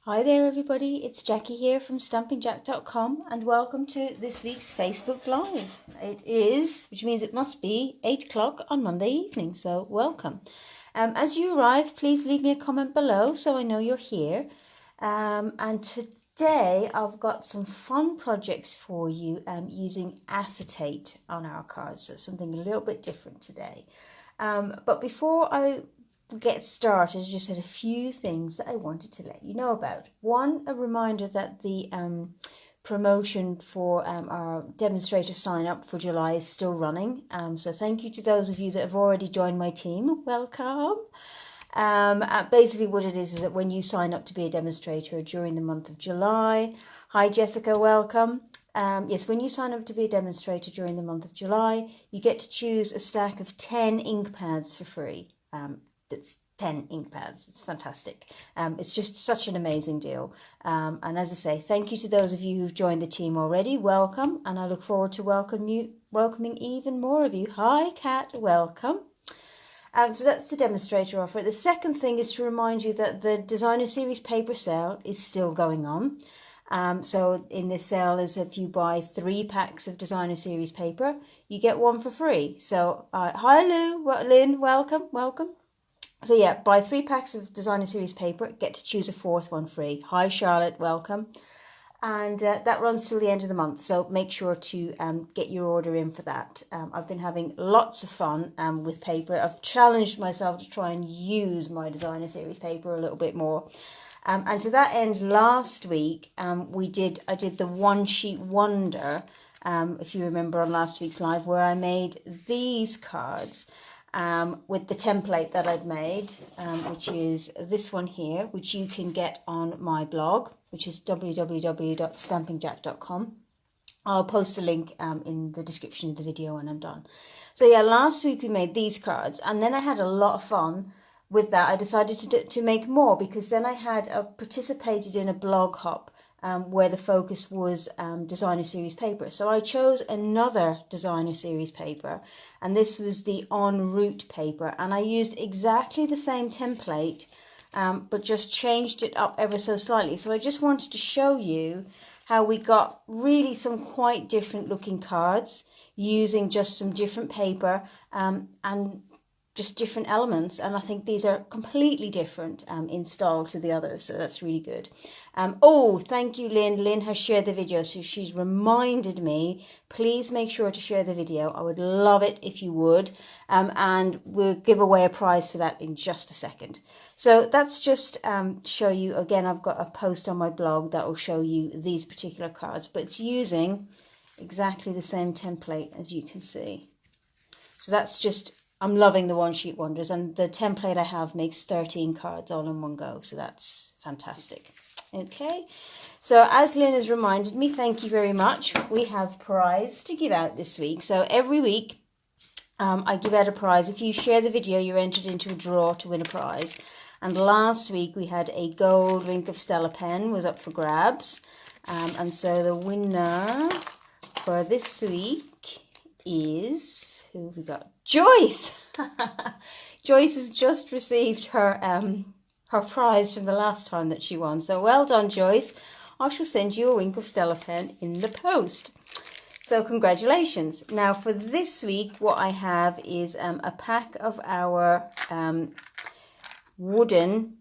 Hi there everybody, it's Jackie here from Stampingjack.com and welcome to this week's Facebook Live. It is, which means it must be 8 o'clock on Monday evening, so welcome. As you arrive, please leave me a comment below so I know you're here. And today I've got some fun projects for you using acetate on our cards, so something a little bit different today. But before I get started, I just had a few things that I wanted to let you know about. One, a reminder that the promotion for our demonstrator sign up for July is still running. So thank you to those of you that have already joined my team. Welcome. Basically what it is that when you sign up to be a demonstrator during the month of July, hi Jessica, welcome. Yes, when you sign up to be a demonstrator during the month of July, you get to choose a stack of 10 ink pads for free. That's 10 ink pads. It's fantastic. It's just such an amazing deal. And as I say, thank you to those of you who've joined the team already. Welcome, and I look forward to welcoming even more of you. Hi, Kat. Welcome. So that's the demonstrator offer. The second thing is to remind you that the Designer Series paper sale is still going on. So in this sale is if you buy 3 packs of Designer Series paper, you get 1 for free. So hi Lynn, welcome. So yeah, buy 3 packs of Designer Series paper, get to choose a 4th one free. Hi Charlotte, welcome. And that runs till the end of the month, so make sure to get your order in for that. I've been having lots of fun with paper. I've challenged myself to try and use my Designer Series paper a little bit more. And to that end, last week I did the One Sheet Wonder, if you remember on last week's live, where I made these cards. With the template that I'd made, which is this one here, which you can get on my blog, which is www.stampingjack.com. I'll post a link in the description of the video when I'm done. So yeah, last week we made these cards, and then I had a lot of fun with that. I decided to make more because then I had participated in a blog hop where the focus was Designer Series paper. So I chose another Designer Series paper, and this was the En Route paper, and I used exactly the same template but just changed it up ever so slightly. So I just wanted to show you how we got really some quite different looking cards using just some different paper and just different elements, and I think these are completely different in style to the others, so that's really good. Oh, thank you, Lynn. Lynn has shared the video, so she's reminded me, please make sure to share the video. I would love it if you would, and we'll give away a prize for that in just a second. So that's just to show you, again, I've got a post on my blog that will show you these particular cards, but it's using exactly the same template, as you can see. So that's just, I'm loving the One Sheet Wonders, and the template I have makes 13 cards all in one go, so that's fantastic. Okay, so as Lynn has reminded me, thank you very much, we have prize to give out this week. So every week I give out a prize. If you share the video, you're entered into a draw to win a prize. And last week we had a gold Ink of Stella pen was up for grabs, and so the winner for this week is, who have we got? Joyce! Joyce has just received her her prize from the last time that she won. So well done, Joyce. I shall send you a Ink of Stella pen in the post. So congratulations. Now for this week, what I have is a pack of our wooden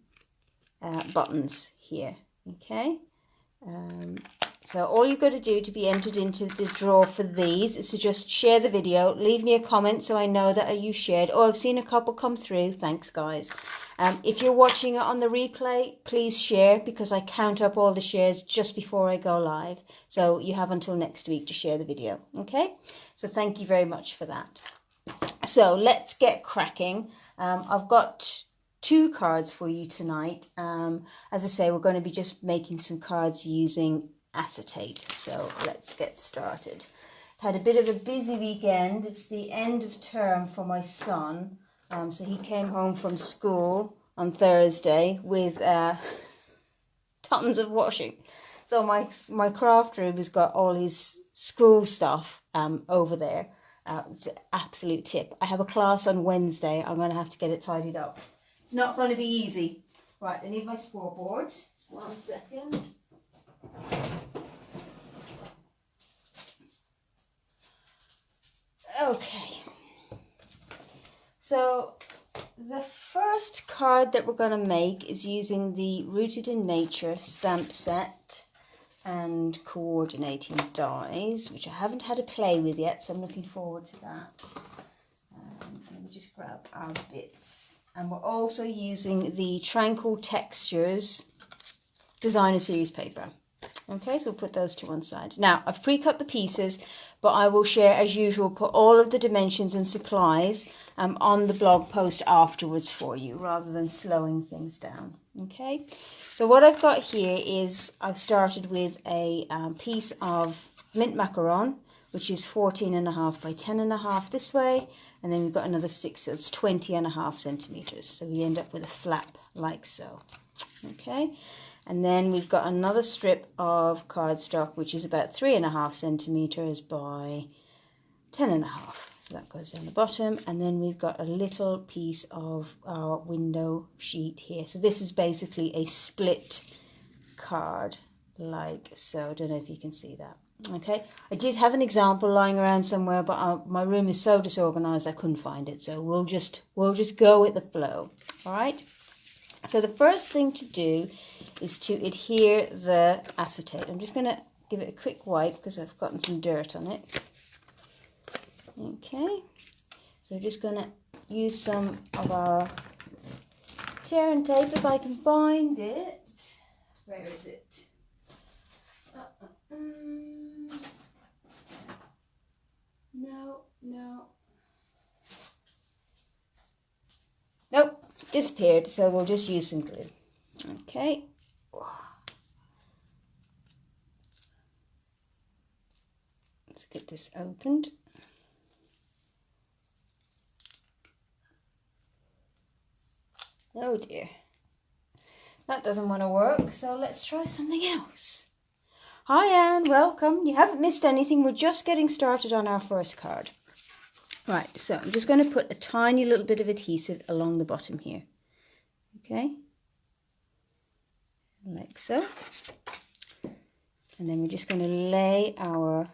buttons here. Okay. So all you've got to do to be entered into the draw for these is to just share the video, leave me a comment so I know that you shared. Oh, I've seen a couple come through. Thanks, guys. If you're watching it on the replay, please share, because I count up all the shares just before I go live. So you have until next week to share the video. Okay? So thank you very much for that. So let's get cracking. I've got 2 cards for you tonight. As I say, we're going to be just making some cards using acetate. So let's get started. Had a bit of a busy weekend. It's the end of term for my son. So he came home from school on Thursday with tons of washing. So my craft room has got all his school stuff over there. It's an absolute tip. I have a class on Wednesday. I'm going to have to get it tidied up. It's not going to be easy. Right, I need my scoreboard. Just 1 second. Okay. So the first card that we're going to make is using the Rooted in Nature stamp set and coordinating dies, which I haven't had a play with yet, so I'm looking forward to that. Let me just grab our bits. And we're also using the Tranquil Textures Designer Series paper. Okay, so we'll put those to one side. Now, I've pre-cut the pieces, but I will share, as usual, put all of the dimensions and supplies on the blog post afterwards for you, rather than slowing things down. Okay, so what I've got here is I've started with a piece of mint macaron, which is 14.5 by 10.5 this way, and then we've got another 6, so it's 20.5 centimeters. So we end up with a flap like so. Okay. And then we've got another strip of cardstock, which is about 3.5 centimeters by 10.5. So that goes down the bottom. And then we've got a little piece of our window sheet here. So this is basically a split card, like so. I don't know if you can see that. Okay, I did have an example lying around somewhere, but my room is so disorganized I couldn't find it. So we'll just go with the flow. All right. So the first thing to do is to adhere the acetate. I'm just going to give it a quick wipe because I've gotten some dirt on it. Okay, so I'm just going to use some of our tear and tape if I can find it. Where is it? No. Nope, disappeared, so we'll just use some glue. Okay. Let's get this opened. Oh dear. That doesn't want to work, so let's try something else. Hi Anne, welcome. You haven't missed anything. We're just getting started on our first card. Right, so I'm just going to put a tiny little bit of adhesive along the bottom here. Okay, like so. And then we're just going to lay our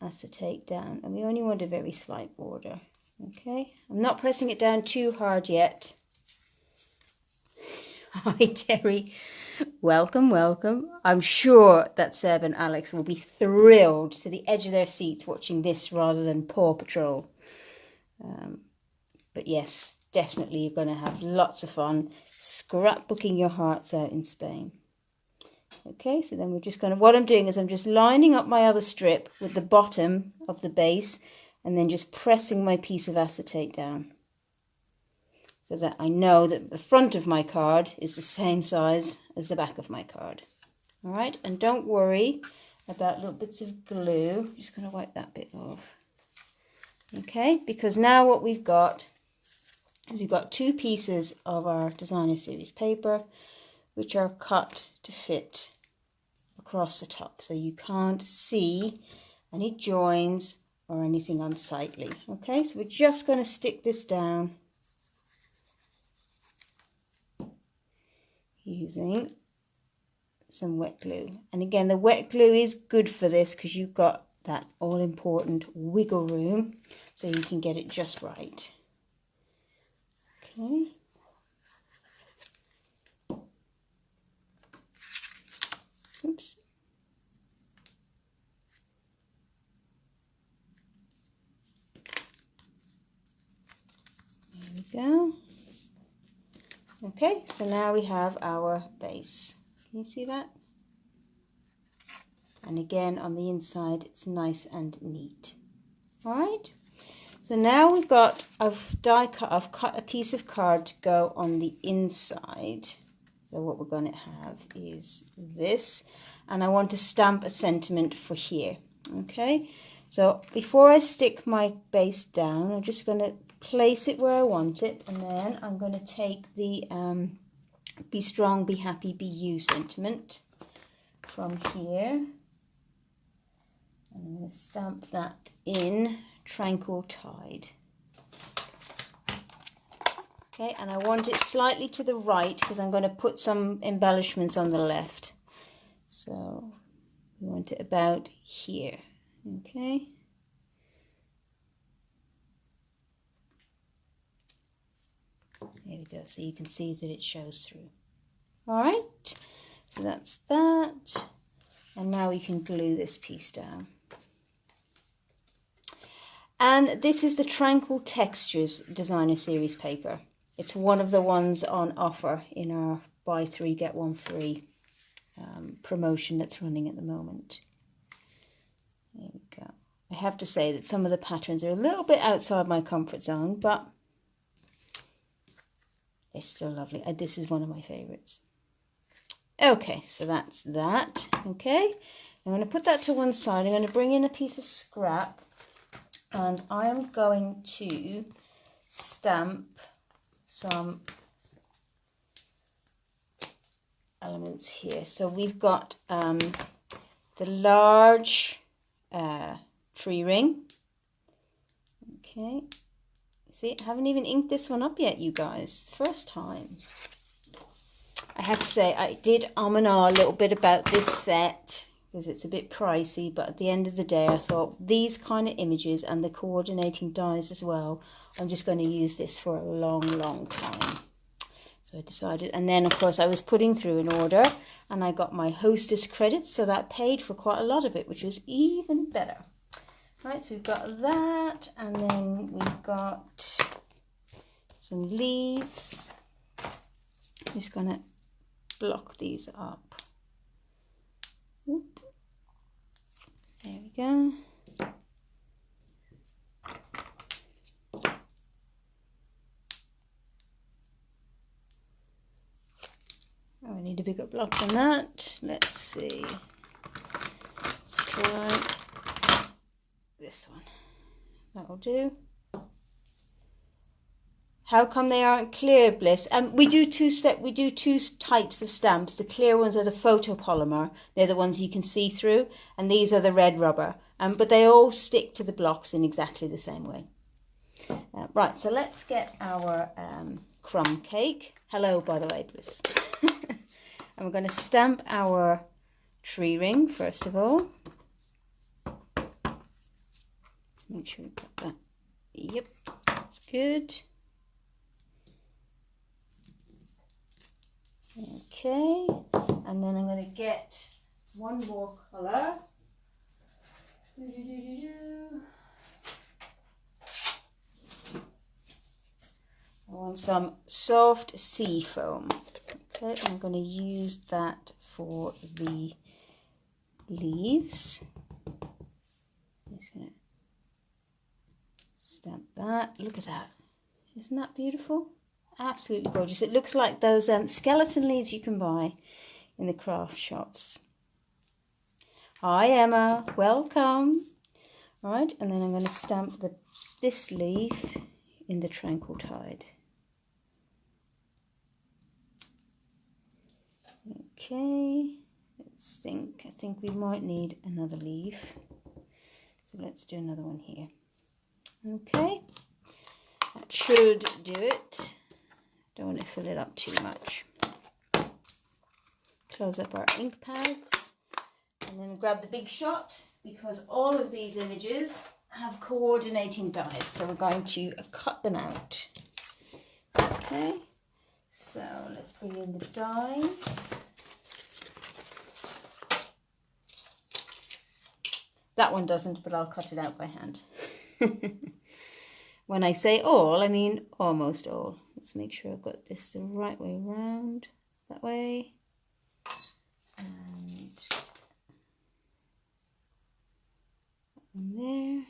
acetate down. And we only want a very slight border. Okay, I'm not pressing it down too hard yet. Hi Terry, welcome, welcome. I'm sure that Seb and Alex will be thrilled to the edge of their seats watching this rather than Paw Patrol. But yes, definitely you're going to have lots of fun scrapbooking your hearts out in Spain. Okay, so then we're just going to, what I'm doing is I'm just lining up my other strip with the bottom of the base and then just pressing my piece of acetate down, so that I know that the front of my card is the same size as the back of my card. All right, and don't worry about little bits of glue. I'm just going to wipe that bit off. Okay, because now what we've got is we've got 2 pieces of our Designer Series paper, which are cut to fit across the top, so you can't see any joins or anything unsightly. Okay, so we're just going to stick this down using some wet glue. And again, the wet glue is good for this because you've got that all-important wiggle room, so you can get it just right. Okay. Oops. There we go. Okay, so now we have our base. Can you see that? And again, on the inside, it's nice and neat. All right. So now we've got, I've cut a piece of card to go on the inside. So what we're going to have is this, and I want to stamp a sentiment for here. Okay. So before I stick my base down, I'm just going to place it where I want it, and then I'm going to take the Be Strong, Be Happy, Be You sentiment from here, and I'm going to stamp that in Tranquil Tide. Okay, and I want it slightly to the right because I'm going to put some embellishments on the left. So we want it about here. Okay. There we go, so you can see that it shows through. All right, so that's that. And now we can glue this piece down. And this is the Tranquil Textures Designer Series paper. It's one of the ones on offer in our buy 3 get 1 free promotion that's running at the moment. There we go. I have to say that some of the patterns are a little bit outside my comfort zone, but they're still lovely. This is one of my favorites. Okay, so that's that. Okay, I'm going to put that to one side. I'm going to bring in a piece of scrap, and I am going to stamp some elements here. So we've got the large tree ring. Okay, see, I haven't even inked this one up yet, you guys. First time. I have to say, I did and ah a little bit about this set because it's a bit pricey, but at the end of the day, I thought these kind of images and the coordinating dies as well, I'm just going to use this for a long, long time. So I decided, and then of course I was putting through an order and I got my hostess credits, so that paid for quite a lot of it, which was even better. Right, so we've got that, and then we've got some leaves. I'm just going to block these up. Oop. There we go. Oh, I need a bigger block than that. Let's see. Let's try this one. That'll do. How come they aren't clear, Bliss? We do two types of stamps. The clear ones are the photopolymer. They're the ones you can see through, and these are the red rubber. But they all stick to the blocks in exactly the same way. Right, so let's get our crumb cake. Hello, by the way, Bliss. And we're going to stamp our tree ring first of all. Make sure we've got that. Yep, that's good. Okay, and then I'm going to get one more colour. I want some soft sea foam. Okay, I'm going to use that for the leaves. I'm just going to stamp that. Look at that. Isn't that beautiful? Absolutely gorgeous. It looks like those skeleton leaves you can buy in the craft shops. Hi Emma, welcome. All right, and then I'm going to stamp this leaf in the Tranquil Tide. Okay, let's think. I think we might need another leaf. So let's do another one here. Okay, that should do it. Don't want to fill it up too much. Close up our ink pads and then grab the big shot, because all of these images have coordinating dies, so we're going to cut them out. Okay, so let's bring in the dies. That one doesn't, but I'll cut it out by hand. When I say all, I mean almost all. Let's make sure I've got this the right way around. That way. And that one there.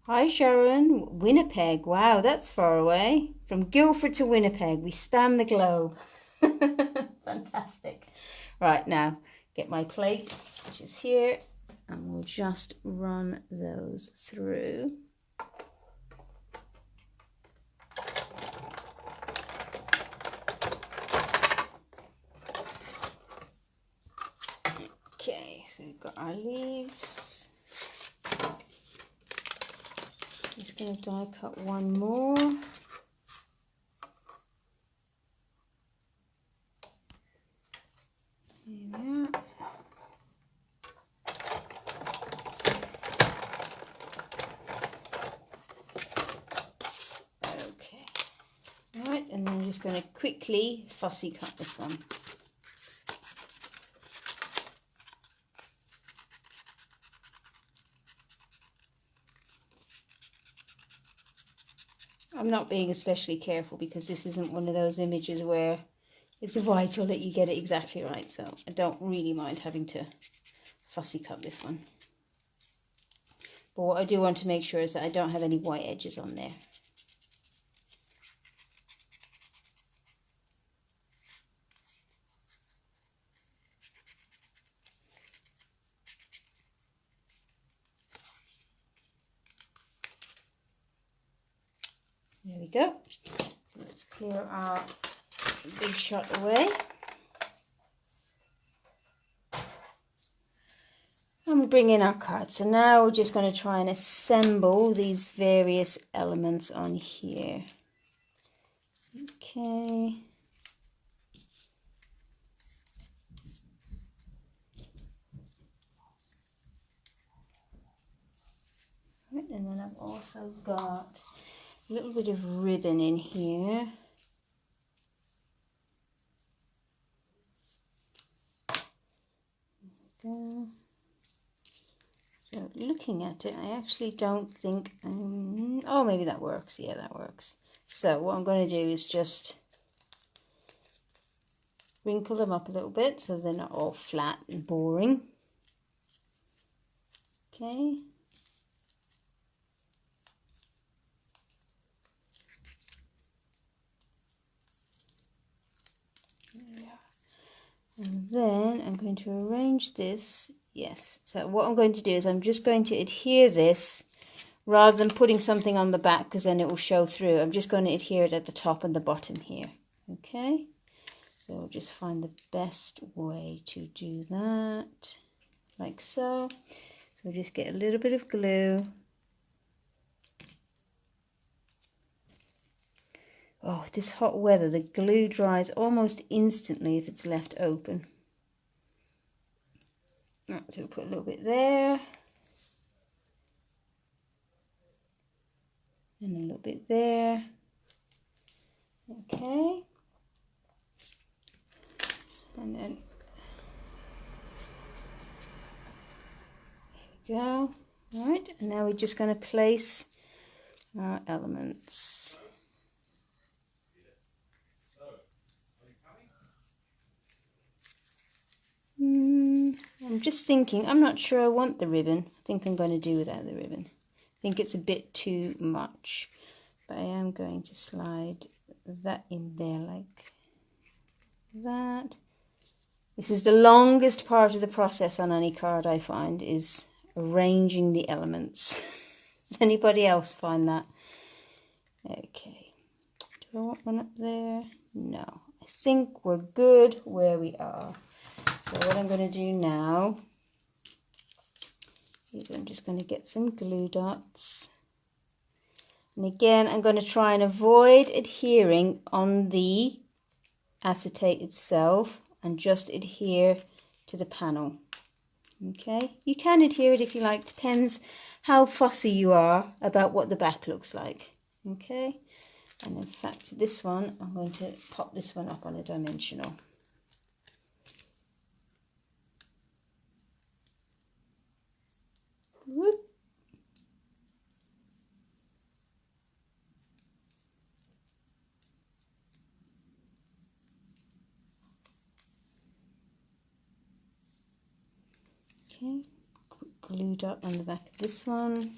Hi Sharon, Winnipeg. Wow, that's far away. From Guildford to Winnipeg, we span the globe. Fantastic. Right, now get my plate, which is here, and we'll just run those through. Okay, so we've got our leaves. Just going to die cut one more. Here we are. Okay. Right, and then I'm just going to quickly fussy cut this one. I'm not being especially careful because this isn't one of those images where it's vital that you get it exactly right, so I don't really mind having to fussy cut this one. But what I do want to make sure is that I don't have any white edges on there. There we go. So let's clear our big shot away. And we bring in our card. So now we're just going to try and assemble these various elements on here. Okay. Right, and then I've also got a little bit of ribbon in here. There we go. So looking at it, I actually don't think, oh, maybe that works. Yeah, that works. So what I'm going to do is just wrinkle them up a little bit so they're not all flat and boring. Okay. And then I'm going to arrange this. Yes, so what I'm going to do is I'm just going to adhere this rather than putting something on the back because then it will show through. I'm just going to adhere it at the top and the bottom here. Okay, so we'll just find the best way to do that, like so. So we'll just get a little bit of glue. Oh, this hot weather, the glue dries almost instantly if it's left open. Right, so we'll put a little bit there. And a little bit there. Okay. And then, there we go. All right, and now we're just going to place our elements. I'm just thinking, I'm not sure I want the ribbon. I think I'm going to do without the ribbon. I think it's a bit too much. But I am going to slide that in there like that. This is the longest part of the process on any card, I find, is arranging the elements. Does anybody else find that? Okay. Do I want one up there? No. I think we're good where we are. So what I'm going to do now is I'm just going to get some glue dots. And again, I'm going to try and avoid adhering on the acetate itself and just adhere to the panel. Okay, you can adhere it if you like, depends how fussy you are about what the back looks like. Okay, and in fact this one, I'm going to pop this one up on a dimensional. Whoop. Okay, quick glue dot on the back of this one.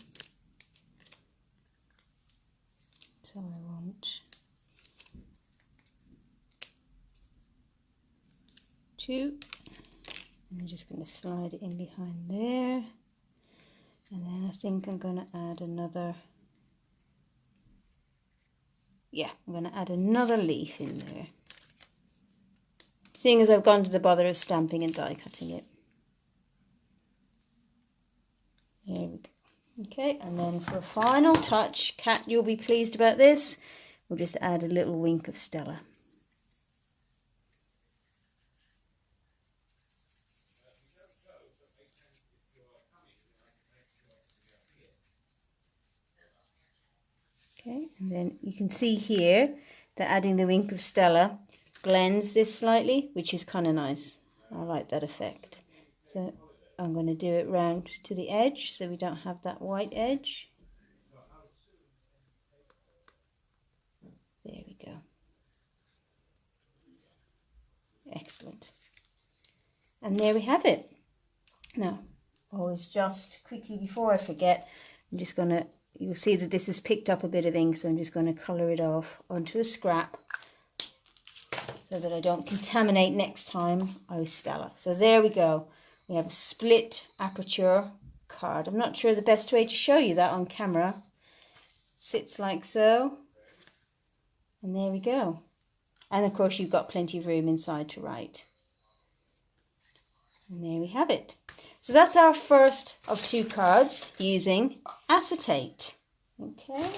So I want two. I'm just going to slide it in behind there. And then I think I'm going to add another, yeah, I'm going to add another leaf in there. Seeing as I've gone to the bother of stamping and die cutting it. There we go. Okay, and then for a final touch, Kat, you'll be pleased about this, we'll just add a little wink of Stella. Okay, and then you can see here that adding the wink of Stella blends this slightly, which is kind of nice. I like that effect. So I'm going to do it round to the edge so we don't have that white edge. There we go. Excellent. And there we have it. Now, always just quickly before I forget, I'm just going to, you'll see that this has picked up a bit of ink, so I'm just going to colour it off onto a scrap so that I don't contaminate next time our Stella. So there we go. We have a split aperture card. I'm not sure the best way to show you that on camera. Sits like so. And there we go. And of course you've got plenty of room inside to write. And there we have it. So that's our first of 2 cards using acetate. Okay,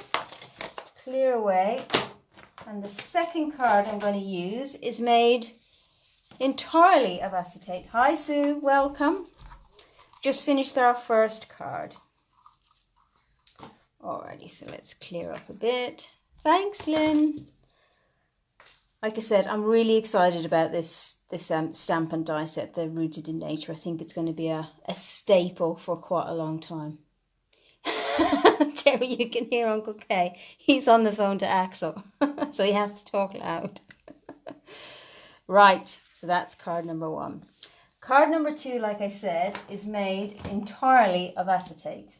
clear away. And the second card I'm going to use is made entirely of acetate. Hi Sue, welcome. Just finished our first card. Alrighty, so let's clear up a bit. Thanks, Lynn. Like I said, I'm really excited about this Stampin' die set, the Rooted in Nature. I think it's going to be a staple for quite a long time. Jerry, you can hear Uncle Kay. He's on the phone to Axel, so he has to talk loud. Right, so that's card number 1. Card number 2, like I said, is made entirely of acetate.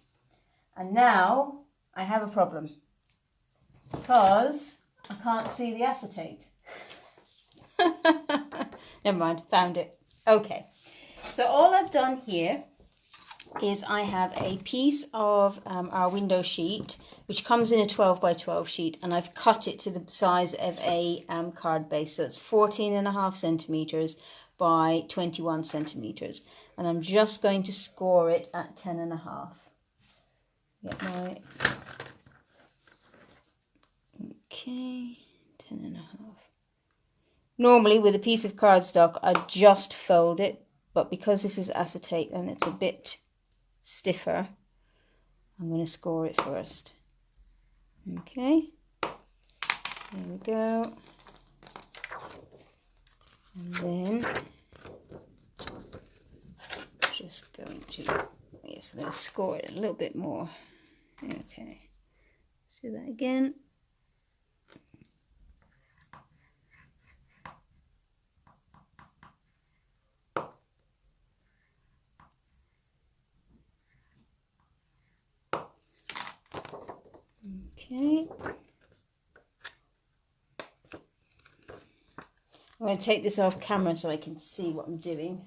And now I have a problem because I can't see the acetate. Never mind, found it. Okay, so all I've done here is I have a piece of our window sheet, which comes in a 12 by 12 sheet, and I've cut it to the size of a card base. So it's 14.5 centimeters by 21 centimeters. And I'm just going to score it at 10.5. Get my, okay, 10.5. Normally with a piece of cardstock, I just fold it, but because this is acetate and it's a bit stiffer, I'm going to score it first. Okay, there we go. And then just going to, yes, I'm going to score it a little bit more. Okay, let's do that again. Okay, I'm going to take this off camera so I can see what I'm doing.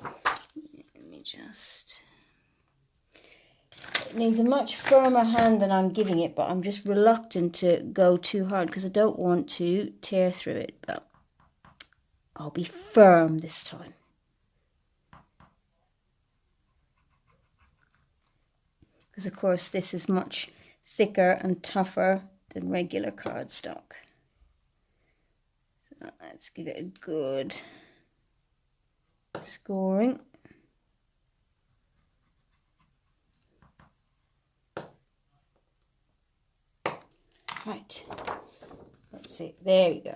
Let me just... It needs a much firmer hand than I'm giving it, but I'm just reluctant to go too hard because I don't want to tear through it, but I'll be firm this time. Because of course this is much thicker and tougher than regular cardstock. So let's give it a good scoring. Right, let's see, there we go.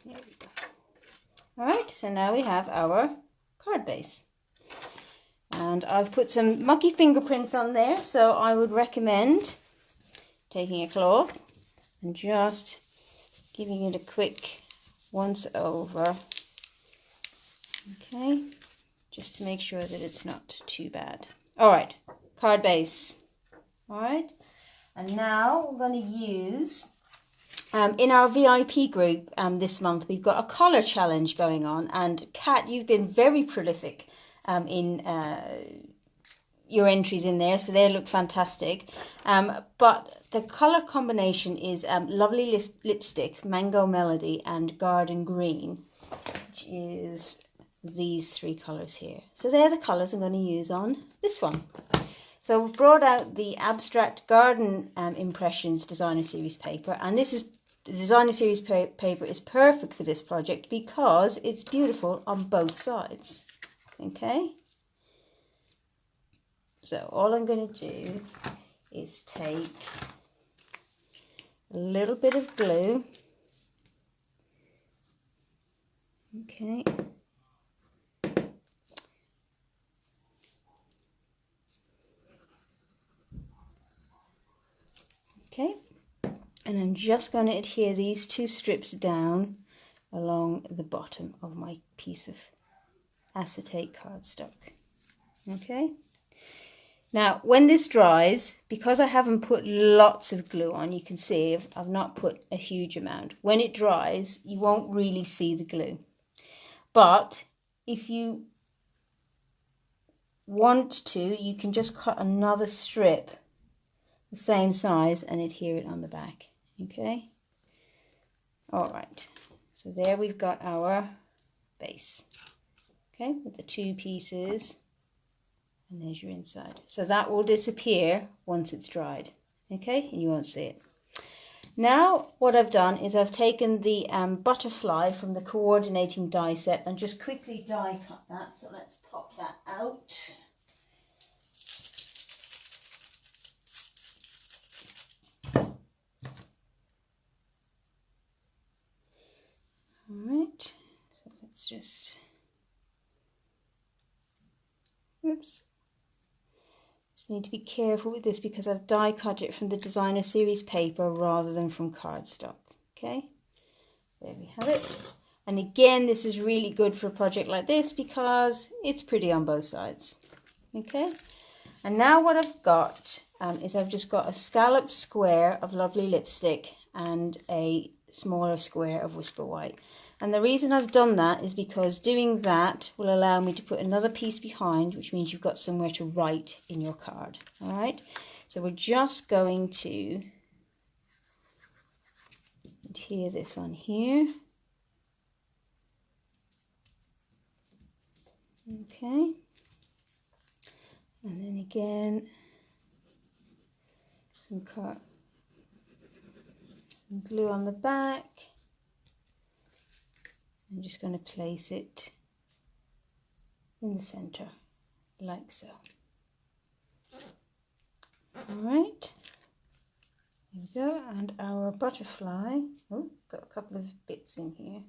There we go. Alright, so now we have our card base. And I've put some mucky fingerprints on there, so I would recommend taking a cloth and just giving it a quick once over. Okay, just to make sure that it's not too bad. Alright, card base. Alright, And now we're going to use, in our VIP group this month, we've got a colour challenge going on. And Kat, you've been very prolific in your entries in there, so they look fantastic. But the colour combination is Lovely Lipstick, Mango Melody and Garden Green, which is these three colours here. So they're the colours I'm going to use on this one. So we've brought out the Abstract Garden Impressions Designer Series paper, and this is the Designer Series paper is perfect for this project because it's beautiful on both sides. Okay. So all I'm going to do is take a little bit of glue. Okay. Okay. And I'm just going to adhere these two strips down along the bottom of my piece of acetate cardstock. Okay. Now, when this dries, because I haven't put lots of glue on, you can see I've not put a huge amount. When it dries, you won't really see the glue. But if you want to, you can just cut another strip the same size and adhere it on the back. Okay? All right. So there we've got our base. Okay, with the two pieces. And there's your inside. So that will disappear once it's dried. Okay, and you won't see it. Now what I've done is I've taken the butterfly from the coordinating die set and just quickly die cut that. So let's pop that out. Alright, so let's just, oops. Need to be careful with this because I've die cut it from the Designer Series paper rather than from cardstock. Okay, there we have it. And again, this is really good for a project like this because it's pretty on both sides. Okay, and now what I've got is I've just got a scalloped square of Lovely Lipstick and a smaller square of Whisper White. And the reason I've done that is because doing that will allow me to put another piece behind, which means you've got somewhere to write in your card. All right, so we're just going to adhere this on here. Okay, and then again, some glue on the back. I'm just going to place it in the center, like so. All right, there we go, and our butterfly. Oh, got a couple of bits in here.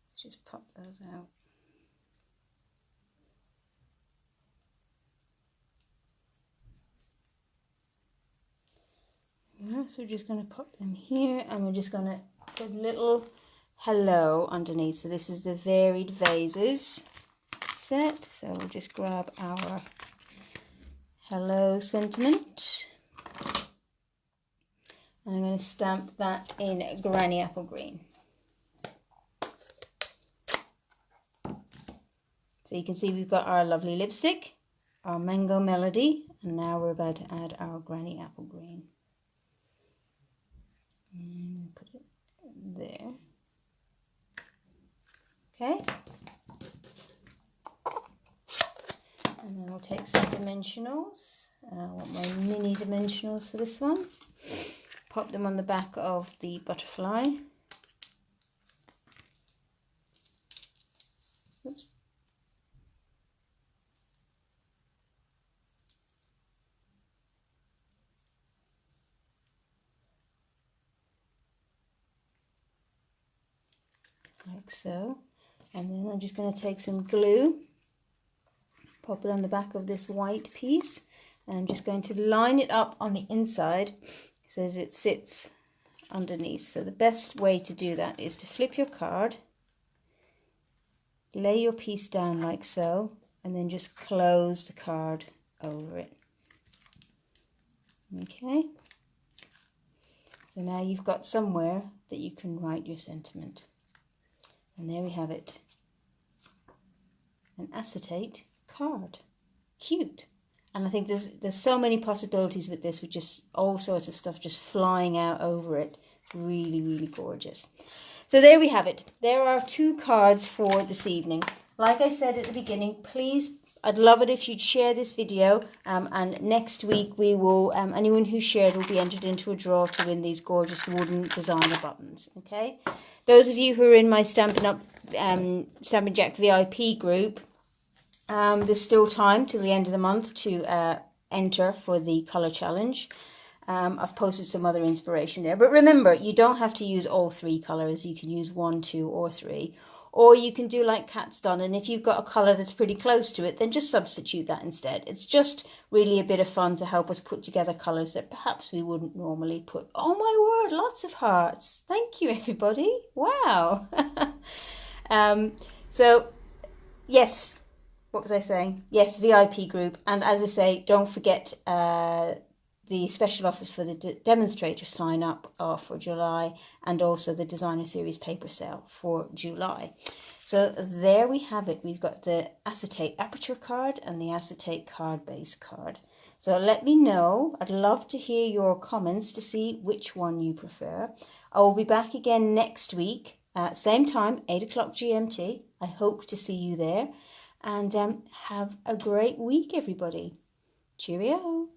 Let's just pop those out. Yeah, so we're just going to pop them here, and we're just going to put a little hello underneath. So this is the Varied Vases set, so we'll just grab our hello sentiment and I'm going to stamp that in Granny Apple Green. So you can see we've got our Lovely Lipstick, our Mango Melody, and now we're about to add our Granny Apple Green. And put it there. Okay, and then we'll take some dimensionals. I want my mini dimensionals for this one. Pop them on the back of the butterfly. Oops. Like so. And then I'm just going to take some glue, pop it on the back of this white piece, and I'm just going to line it up on the inside so that it sits underneath. So the best way to do that is to flip your card, lay your piece down like so, and then just close the card over it. Okay, So now you've got somewhere that you can write your sentiment. And there we have it. An acetate card. Cute. And I think there's so many possibilities with this, with just all sorts of stuff just flying out over it. Really, really gorgeous. So there we have it. There are 2 cards for this evening. Like I said at the beginning, please, I'd love it if you'd share this video. And next week we will, anyone who shared will be entered into a draw to win these gorgeous wooden designer buttons. Okay. Those of you who are in my Stampingjack VIP group, there's still time till the end of the month to enter for the colour challenge. I've posted some other inspiration there. But remember, you don't have to use all 3 colours. You can use 1, 2 or 3. Or you can do like Kat's done. And if you've got a colour that's pretty close to it, then just substitute that instead. It's just really a bit of fun to help us put together colours that perhaps we wouldn't normally put. Oh my word, lots of hearts. Thank you, everybody. Wow. So, yes. What was I saying? Yes, VIP group. And as I say, don't forget the special offers for the demonstrator sign up are for July, and also the designer series paper sale for July. So there we have it. We've got the acetate aperture card and the acetate card base card. So let me know. I'd love to hear your comments to see which one you prefer. I will be back again next week at same time, 8 o'clock GMT. I hope to see you there. And have a great week, everybody. Cheerio.